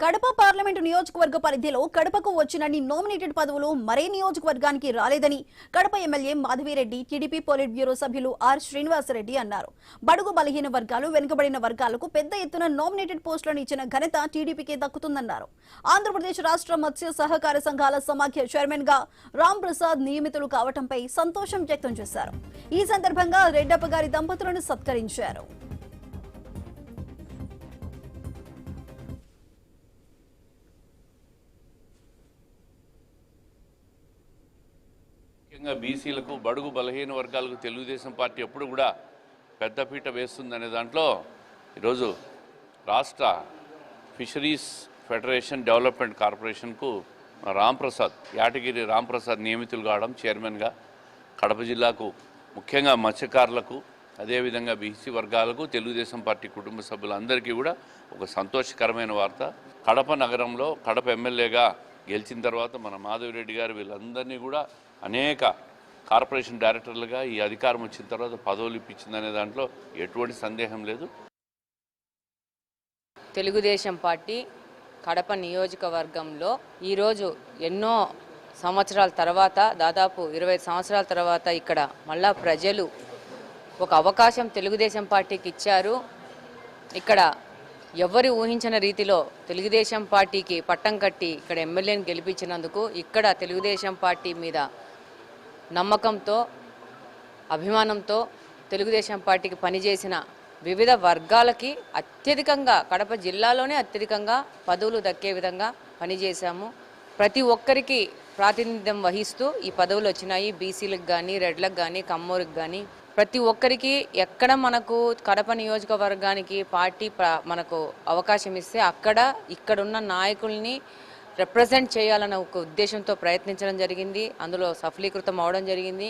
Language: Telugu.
కడప పార్లమెంటు నియోజకవర్గ పరిధిలో కడపకు వచ్చినన్ని నామినేటెడ్ పదవులు మరే నియోజకవర్గానికి రాలేదని Kadapa MLA Madhavi Reddy TDP polit bureau సభ్యులు ఆర్ శ్రీనివాసరెడ్డి అన్నారు. బడుగు బలహీన వర్గాలు, వెనుకబడిన వర్గాలకు పెద్ద ఎత్తున నామినేటెడ్ పోస్టులను ఇచ్చిన ఘనత టీడీపీకే దక్కుతుందన్నారు. ఆంధ్రప్రదేశ్ రాష్ట్ర మత్స్య సహకార సంఘాల సమాఖ్య చైర్మన్ గా రామ్ ప్రసాద్ నియమితులు కావడంపై సంతోషం వ్యక్తం చేశారు. ఈ సందర్భంగా రెడ్డప్ప గారి దంపతులను సత్కరించారు. బీసీలకు, బడుగు బలహీన వర్గాలకు తెలుగుదేశం పార్టీ ఎప్పుడు కూడా పెద్దపీట వేస్తుందనే దాంట్లో ఈరోజు రాష్ట్ర ఫిషరీస్ ఫెడరేషన్ డెవలప్మెంట్ కార్పొరేషన్కు రాంప్రసాద్, యాటగిరి రాంప్రసాద్ నియమితులు కావడం చైర్మన్గా కడప జిల్లాకు ముఖ్యంగా మత్స్యకారులకు, అదేవిధంగా బీసీ వర్గాలకు, తెలుగుదేశం పార్టీ కుటుంబ సభ్యులందరికీ కూడా ఒక సంతోషకరమైన వార్త. కడప నగరంలో కడప ఎమ్మెల్యేగా గెలిచిన తర్వాత మన మాధవిరెడ్డి గారు వీళ్ళందరినీ కూడా అనేక కార్పొరేషన్ డైరెక్టర్లుగా ఈ అధికారం వచ్చిన తర్వాత పదవులు ఇప్పించిందనే దాంట్లో ఎటువంటి సందేహం లేదు. తెలుగుదేశం పార్టీ కడప నియోజకవర్గంలో ఈరోజు ఎన్నో సంవత్సరాల తర్వాత, దాదాపు 20 సంవత్సరాల తర్వాత ఇక్కడ మళ్ళా ప్రజలు ఒక అవకాశం తెలుగుదేశం పార్టీకి ఇచ్చారు. ఇక్కడ ఎవరు ఊహించిన రీతిలో తెలుగుదేశం పార్టీకి పట్టం కట్టి ఇక్కడ ఎమ్మెల్యేని గెలిపించినందుకు ఇక్కడ తెలుగుదేశం పార్టీ మీద నమ్మకంతో, అభిమానంతో తెలుగుదేశం పార్టీకి పనిచేసిన వివిధ వర్గాలకి అత్యధికంగా కడప జిల్లాలోనే అత్యధికంగా పదవులు దక్కే విధంగా పనిచేశాము. ప్రతి ఒక్కరికి ప్రాతినిధ్యం వహిస్తూ ఈ పదవులు వచ్చినాయి. బీసీలకు కానీ, రెడ్లకు కానీ, కమ్మూరికి కానీ ప్రతి ఒక్కరికి ఎక్కడ మనకు కడప నియోజకవర్గానికి పార్టీ మనకు అవకాశం ఇస్తే ఇక్కడున్న నాయకుల్ని రిప్రజెంట్ చేయాలన్న ఒక ఉద్దేశంతో ప్రయత్నించడం జరిగింది. అందులో సఫలీకృతం అవడం జరిగింది.